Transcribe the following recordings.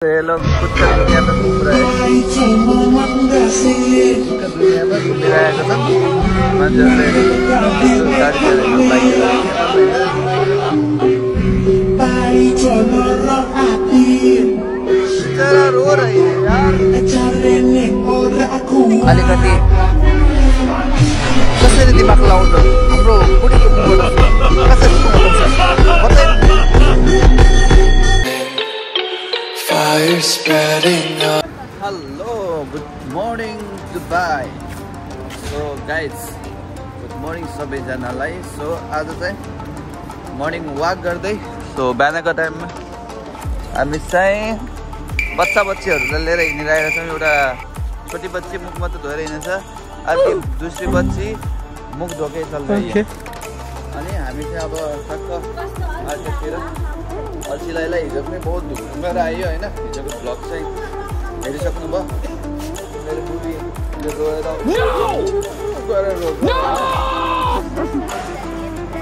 ये लोग खुद का दुनिया में घूम रहे हैं, खुद का दुनिया में घूम रहा है कसम बेचारा रो रही है यार। अलिकति कसरी दिमाग लाउँछ हाम्रो बुढीको मुखबाट कसरी Fire spreading up. Hello, good morning Dubai. So guys, good morning सबैजनालाई। So आज चाहिँ मर्निङ वाक गर्दै सो बिहानको टाइममा हामी चाहिँ बच्चाहरूलाई लिएर हिँडिरहेका छौँ। एउटा छोटी बच्ची मुख मात्र धोएर हिँड्छ, अर्की दूसरी बच्ची मुख धोकै चल रही है। अनि हामी चाहिँ अब टक्क मार्केटतिर अल्छीलाई हिजो पनि बहुत घुमेर आयो होइन। हिजोको भ्लग चाहिँ हेरिसक्नुभयो। मेरो बुढीले रोएर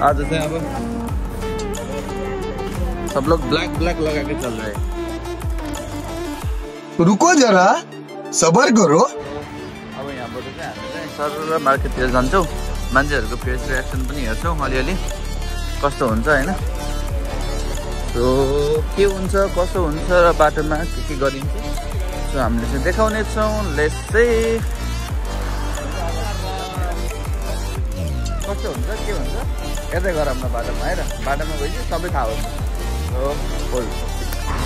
आज चाहिँ अब सब लोग ब्लैक लगा के चल रहे हैं। रुको जरा सबर करो। अब यहाँबाट चाहिँ हामी चाहिँ सर मार्केटतिर जान्छौँ, मान्छेहरूको फेस रियाक्सन पनि हेर्छौँ अलिअलि कस्तो हुन्छ होइन। सो के हुन्छ कसो हुन्छ र बाटोमा के गरिन्छ सो हामीले चाहिँ देखाउने छौँ। लेट्स से कस्तो हुन्छ के हुन्छ हेर्दै गर हाम्रो बाटोमा है र। बाटोमा गएपछि सबै थाहा हुन्छ।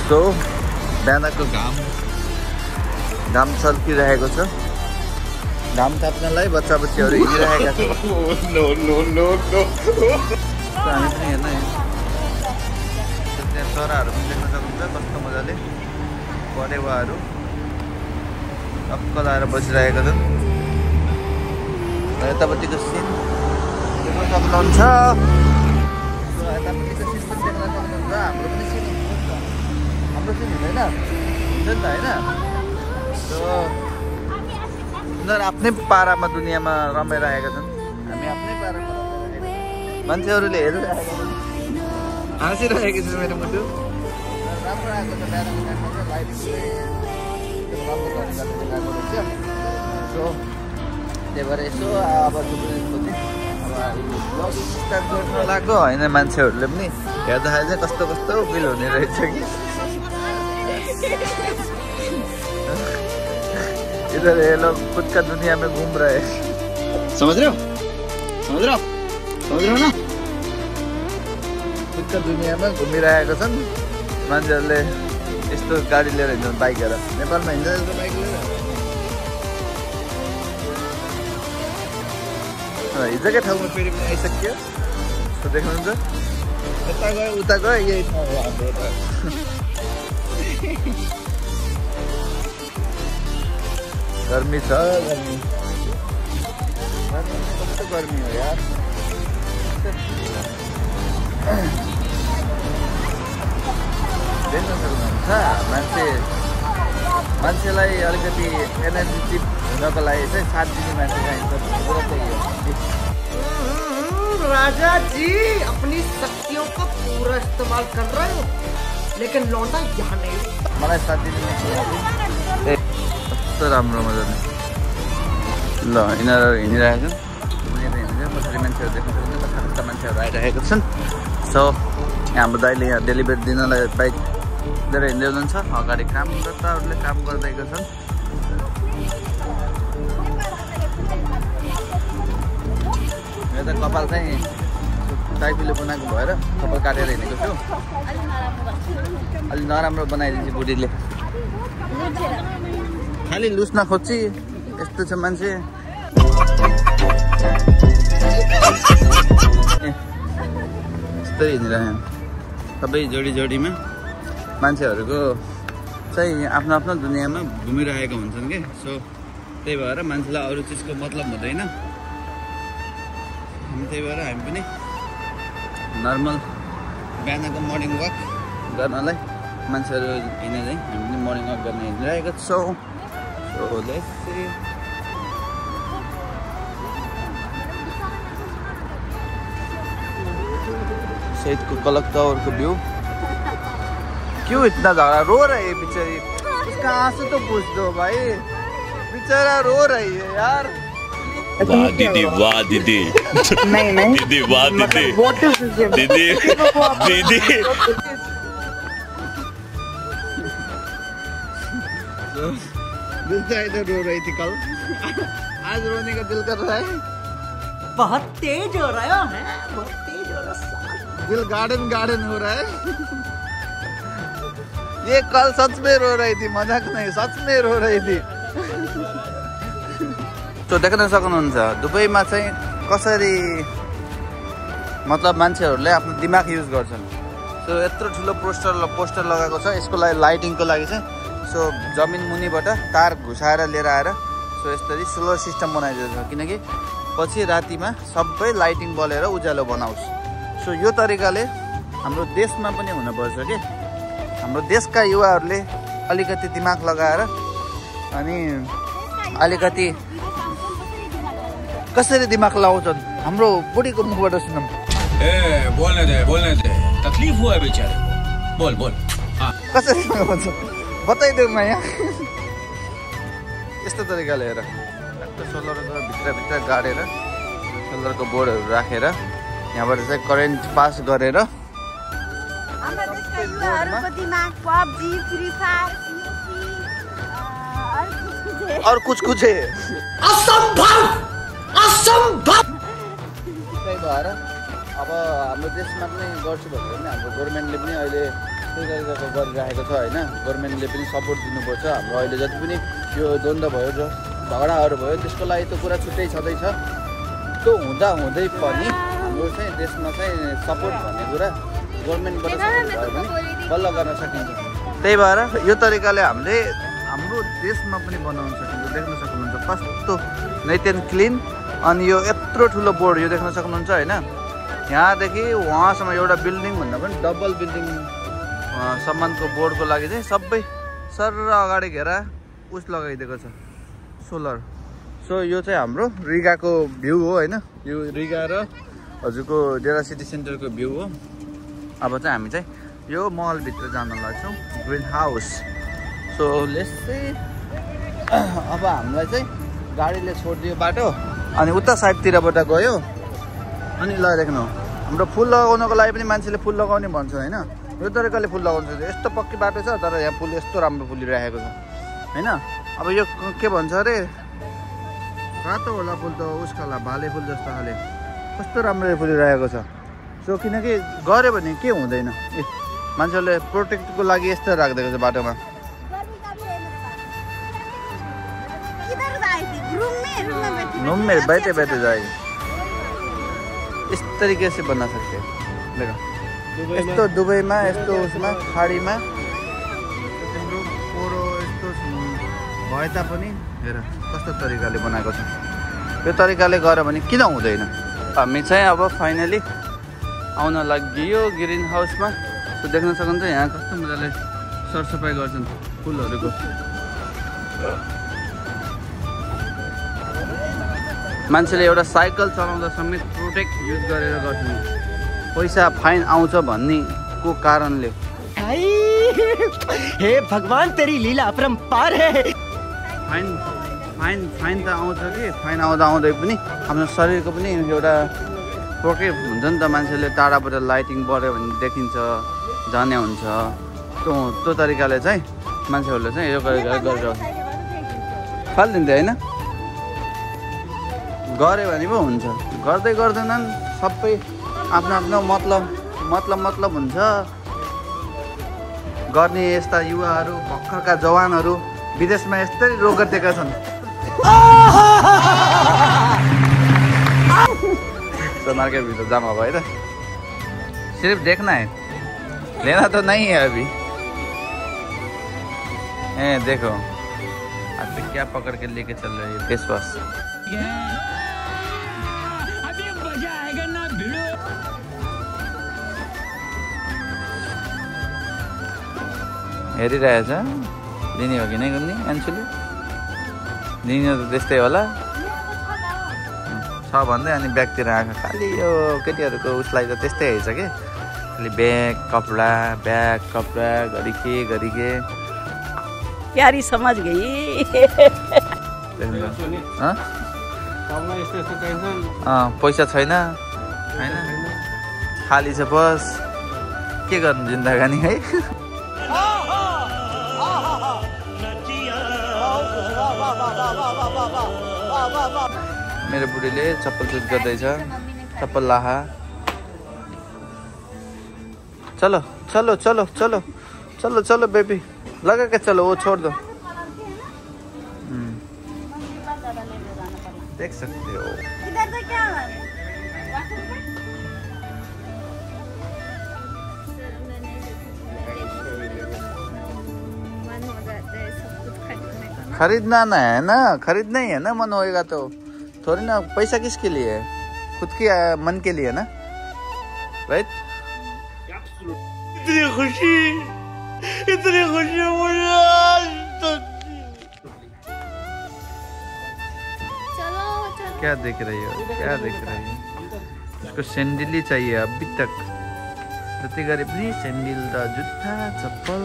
सो बिहानको घाम चल्किरहेको छ। घाम ताप्नलाई बच्चा बच्चीहरू हिँडिरहेका छन्। हामी पनि हेर्न चराहरू पनि देख्न सक्नुहुन्छ कस्तो मजाले परेवाहरू टक्क लाएर बसिरहेका छन्। यतापट्टिको सिन देख्न सक्नुहुन्छ, यतापट्टिको सिन पनि देख्न सक्नुहुन्छ। हाम्रो पनि सिन हुन्छ, हाम्रो सिन हुँदैन हुन्छ नि त होइन। सो उनीहरू आफ्नै पारामा दुनियाँमा रमाइरहेका छन्, हामी आफ्नै पारामा रमाइरहेका छौँ। मान्छेहरूले हेरिरहेका छन्, हाँसिरहेको छ मेरो मुटु। राम्रो आएको छ बिहानको टाइममा चाहिँ लाइटिङ राम्रो गएको रहेछ। सो त्यही भएर यसो अब थुप्रै अब स्टार्ट गर्न लाग्यो होइन। मान्छेहरूले पनि हेर्दाखेरि चाहिँ कस्तो कस्तो फिल हुने रहेछ कि इधर ये लोग खुद का दुनिया में घूम रहे हैं। समझ रहे हो ना? खुद का दुनिया में घुमिरहेका छन् मान्छेहरूले। यस्तो गाडी लिएर हिँड्छन्, बाइकहरू नेपालमा हिँड्छ यस्तो बाइक लिएर। हिजोकै ठाउँमा फेरि पनि आइसक्यो। सो देख्नुहुन्छ यता गयो उता गयो, यही ठाउँ हो हाम्रो त। गर्मी छ, गर्मी कस्तो गर्मी हो यार। देख्न सक्नुहुन्छ मान्छेलाई अलिकति एनर्जेटिक हुनको लागि चाहिँ 7 दिने मान्छे चाहिन्छ। राजा जी अपनी शक्तियों का पूरा इस्तेमाल कर रहे हो, लेकिन लौंडा यहाँ नहीं। मलाई 7 दिन कस्तो राम्रो मजाले ल यिनीहरू हिँडिरहेको छन्। पछाडि मान्छेहरू देख्न सक्नुहुन्छ, कस्ता मान्छेहरू आइरहेको छन्। सो हाम्रो दाइले यहाँ डेलिभरी दिनलाई बाइक लिएर हिँड्दै हुनुहुन्छ। अगाडि कामकर्ताहरूले काम गरिरहेका छन्। मेरो त कपाल चाहिँ टाइपीले बनाएको भएर कपाल काटेर हिँडेको छु। अलि नराम्रो बनाइदिन्छ बुढीले, खालि लुस्न खोज्छ। यस्तो छ मान्छे। यस्तै हिँडिरह्यो सबै जोडीमा। मान्छेहरूको चाहिँ आफ्नो आफ्नो दुनियाँमा घुमिरहेका हुन्छन् कि। सो त्यही भएर मान्छेलाई अरू चिजको मतलब हुँदैन। त्यही भएर हामी पनि नर्मल बिहानको मर्निङ वाक गर्नलाई मान्छेहरू हिँड्दै हामी पनि मर्निङ वाक गर्न हिँडिरहेका छौँ। सो लेट्स सी सहितको कलक टावरको भ्यू। क्यों इतना झगड़ा रो रही है बेचारी उसका आंसू तो पूछ दो भाई बेचारा रो रही है यार वाह दीदी नहीं दीदी वाह दीदी दीदी दिल तो इधर रो रही थी कल आज रोने का दिल कर रहा है बहुत तेज हो रहा है बहुत तेज हो रहा है दिल गार्डन हो रहा है ये कल सच में रो रही थी मजाक नहीं सच में रो रही थी तो देख्न सक्नुहुन्छ दुबईमा चाहिँ कसरी मतलब मान्छेहरूले आफ्नो दिमाग युज गर्छन् सो यत्रो ठुलो पोस्टर लगाएको छ यसको लागि लाइटिङको लागि चाहिँ सो जमिन मुनिबाट तार घुसाएर लिएर आएर सो यसरी सोलर सिस्टम बनाइदिएको छ किनकि पछि रातिमा सबै लाइटिङ बलेर उज्यालो बनाओस् सो यो तरिकाले हाम्रो देशमा पनि हुनुपर्छ के हाम्रो देशका युवाहरूले अलिकति दिमाग लगाएर अनि अलिकति कसरी दिमाग लगाउँछन् हाम्रो बुढीको मुखबाट सुनौँ बोल्ने दे तकलीफ हुआ है बेचारे बोल कसरी लगाउँछ बताइदेऊ न यहाँ यस्तो तरिकाले हेर सोलरको भित्र गाडेर सोलरको बोर्डहरू राखेर यहाँबाट चाहिँ करेन्ट पास गरेर और कुछ है असंभव त्यही भएर अब हाम्रो देशमा पनि गर्छु भनेर पनि हाम्रो गभर्मेन्टले पनि अहिले त्यही तरिकाको गरिराखेको छ होइन गभर्मेन्टले पनि सपोर्ट दिनुपर्छ हाम्रो अहिले जति पनि यो द्वन्द्व भयो झगडाहरू भयो त्यसको लागि त कुरा छुट्टै छँदैछ त्यो हुँदै पनि हाम्रो चाहिँ देशमा चाहिँ सपोर्ट भन्ने कुरा गभर्मेन्टबाट भयो भने बल्ल गर्न सकिन्छ त्यही भएर यो तरिकाले हामीले हाम्रो देशमा पनि बनाउन सकिन्छ देख्न सक्नुहुन्छ कस्तो नेट एन्ड क्लिन अनि यो यत्रो ठुलो बोर्ड यो देख्न सक्नुहुन्छ होइन यहाँदेखि वहाँसम्म एउटा बिल्डिङ भन्दा पनि डबल बिल्डिङ सम्मानको बोर्डको लागि चाहिँ सबै सर अगाडि घेरा उस लगाइदिएको छ सोलर सो यो चाहिँ हाम्रो रिगाको भ्यू हो होइन यो रिगा र हजुरको डेरा सिटी सेन्टरको भ्यू हो अब चाहिँ हामी चाहिँ यो महलभित्र जान लाग्छौँ ग्रिन हाउस सो लेट्स चाहिँ अब हामीलाई चाहिँ गाडीले छोडिदियो बाटो अनि उता साइडतिरबाट गयो अनि ल देख्नु हाम्रो फुल लगाउनको लागि पनि मान्छेले फुल लगाउने भन्छ होइन यो तरिकाले फुल लगाउँछ यस्तो पक्की बाटो छ तर यहाँ फुल यस्तो राम्रो फुलिरहेको छ होइन अब यो के भन्छ अरे रातो होला फुल त उसको भाले फुल जस्तो खाले कस्तो राम्ररी फुलिरहेको छ सो किनकि गऱ्यो भने के हुँदैन मान्छेहरूले प्रोटेक्टको लागि यस्तो राखिदिएको छ बाटोमा रूम में बैठे जाए इस तरीके से बना सकते हैं देखो यस्तो दुबईमा यस्तो उसमा खाडीमा तिम्रो पोरो यस्तो भए तापनि हेर कस्तो तरिकाले बनाएको छ यो तरिकाले गर्यो भने किन हुँदैन हामी चाहिँ अब फाइनली आउन लागियो ग्रिन हाउसमा सो देख्न सक्नुहुन्छ यहाँ कस्तो मजाले सरसफाइ गर्छन् फुलहरूको मान्छेले एउटा साइकल चलाउँदा समेत प्रोटेक्ट युज गरेर गर्छन् पैसा फाइन आउँछ भन्ने को कारणले हे भगवान तेरी लीला अपरंपार है फाइन त आउँछ कि फाइन आउँदै पनि हाम्रो शरीरको पनि एउटा प्रोटेक्ट हुन्छ नि त मान्छेले टाढाबाट लाइटिङ बढ्यो भने देखिन्छ जाने हुन्छ त्यो तरिकाले चाहिँ मान्छेहरूले चाहिँ यो गरेर फालिदिन्थ्यो होइन गऱ्यो भने पो हुन्छ गर्दै गर्दैनन् सबै आफ्नो मतलब हुन्छ गर्ने यस्ता युवाहरू भर्खरका जवानहरू विदेशमा यस्तै रोग गरिदिएका छन् मार्केट भित्र जामा भयो त सिर्फ देखना है लेना तो नहीं है अभी देखो आज तो क्या पकड़ के लेके चल रहे हैं फेस वॉश हेरिरहेछ दिने हो कि नै गर्ने मान्छेले दिने त त्यस्तै होला छ भन्दै अनि ब्यागतिर आँखा खालि यो केटीहरूको उसलाई त त्यस्तै हेर्छ कि खाली बैग कपड़ा घड़ी के प्यारी समझ गई। पैसा छैन हैन, खाली छ बस, के गर्नु जिन्दगानी है। मेरो बुढीले चप्पल सुट गर्दैछ, चप्पल लाहा। चलो चलो चलो चलो चलो चलो बेबी, लगा के चलो, वो छोड़ दो। देख सकते हो इधर तो क्या है? मन हो जाता है सब कुछ खरीदने का। खरीदना ना है ना, खरीदना ही है ना, मन होएगा तो थोड़ी ना। पैसा किसके लिए है? खुद के मन के लिए ना, राइट? इतनी खुशी मुझे आज तक। चलो क्या देख रही हो, क्या देख रही हो? उसको सैंडल ही चाहिए अभी तक। जति गरे पनि सैंडल र जुत्ता चप्पल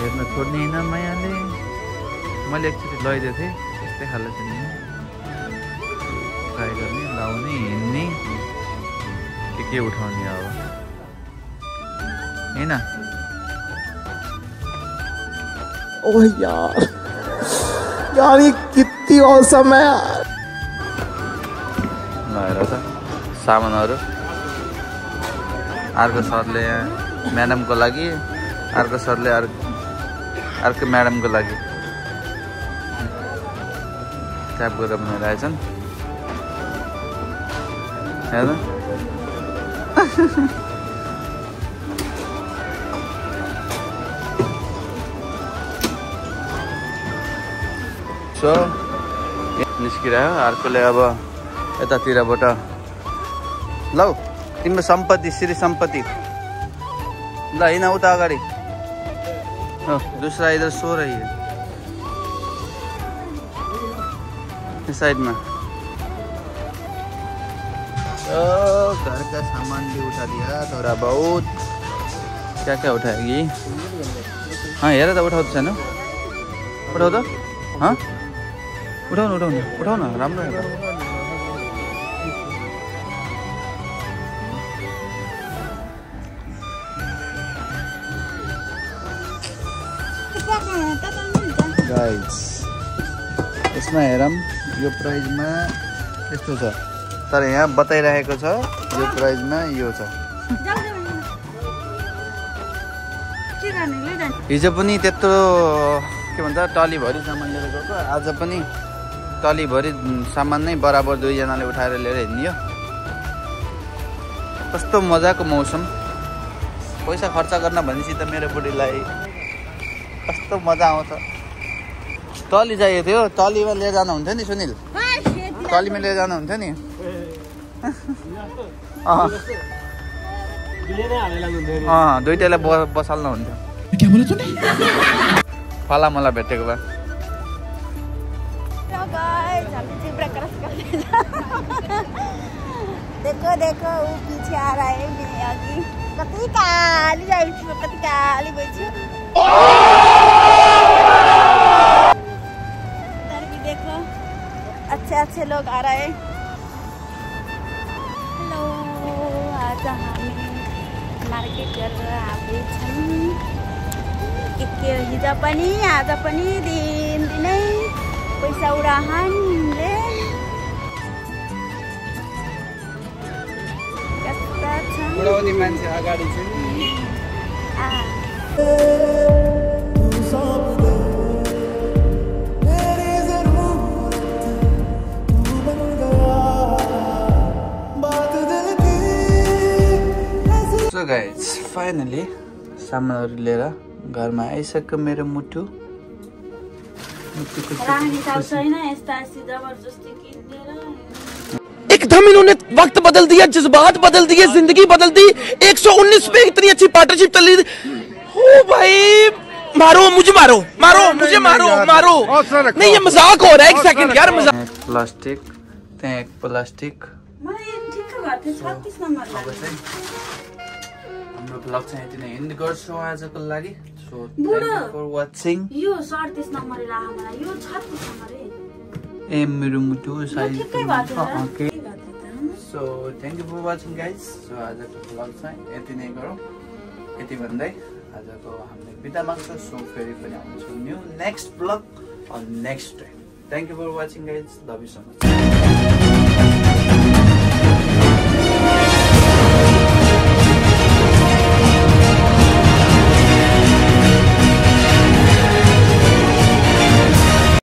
हेर्न छोड्ने होइन मायाले। मैले एकचोटि लैदिएको थिएँ यस्तै खाले चाहिँ ट्राई गर्ने, लाउने, हिँड्ने, के उठाउने अब हैन। ओह यार ये कितनी औसम है यार। हेर त सामानहरू अर्को सरले म्याडमको लागि, अर्को सरले अर्को म्याडमको लागि ट्याप गरेर बनाइरहेछन् हेर। सो निस्किरह्यो, अर्कोले अब यतातिरबाट लौ तिम्रो सम्पत्ति, श्री सम्पत्ति ल हिँड उता अगाडि। दूसरा इधर सो रही है इस साइड में। घर का सामान भी उठा दिया थोड़ा बहुत। क्या क्या उठाएगी? हाँ हेर त उठाउ छैन, उठाउ त। हाँ उठाउनु उठाउनु उठाउ न, राम्रो हेर। गाइस यसमा हेरौँ यो प्राइजमा यस्तो छ, तर यहाँ बताइरहेको छ यो प्राइजमा यो छ। हिजो पनि त्यत्रो के भन्छ टलीभरि सामान लिएर गएको, आज पनि टलीभरि सामान नै बराबर दुईजनाले उठाएर लिएर हिँड्यो। कस्तो मजाको मौसम। पैसा खर्च गर्न भनेपछि त मेरो बुढीलाई कस्तो मजा आउँछ। टली चाहिएको थियो, टलीमा लिएर जानुहुन्थ्यो नि सुनिल, टलीमा लिएर जानुहुन्थ्यो नि। दुईटैलाई बसाल्नु हुन्थ्यो। फला मलाई भेटेको भए। देखो देखो वो पीछे आ रहा है मेरे आगे। कति काली आई थी, कति काली बची। इधर भी देखो अच्छे अच्छे लोग आ रहे हैं। हेलो, आज हामी मार्केट गरेर आएको छौँ। के हिजो पनि आज पनि दिनै पैसा उडाहानले कस्ता छन् उडाउने मान्छे अगाडि छ नि। सो गाइज फाइनली सामानहरू लिएर घरमा आइसक्यो मेरो मुटु। एकदम इन्होंने वक्त बदल दिया, जज्बात बदल दिए, जिंदगी बदल दी। 119 पे इतनी अच्छी पार्टनरशिप चल रही। ओ भाई मारो मुझे, मारो मारो मुझे, मारो मारो। नहीं ये मजाक हो रहा है, एक सेकंड यार मजाक। प्लास्टिक त्यहाँ एक प्लास्टिक हाम्रो भ्लग चाहिँ यति नै एन्ड गर्छु आजको लागि सो बुढो। थ्यांक यू फर वाचिङ यो 37 नम्बर राख मलाई यो 36 नम्बर ए मेरो मुटु साइज ठिकै भएको okay so thank you for watching guys so आजको भ्लग चाहिँ यति नै गरौँ यति भन्दै आजको हामीले बिदा माग्छौँ सो फेरि पनि आउँछौँ new next vlog on next day thank you for watching guys love you so much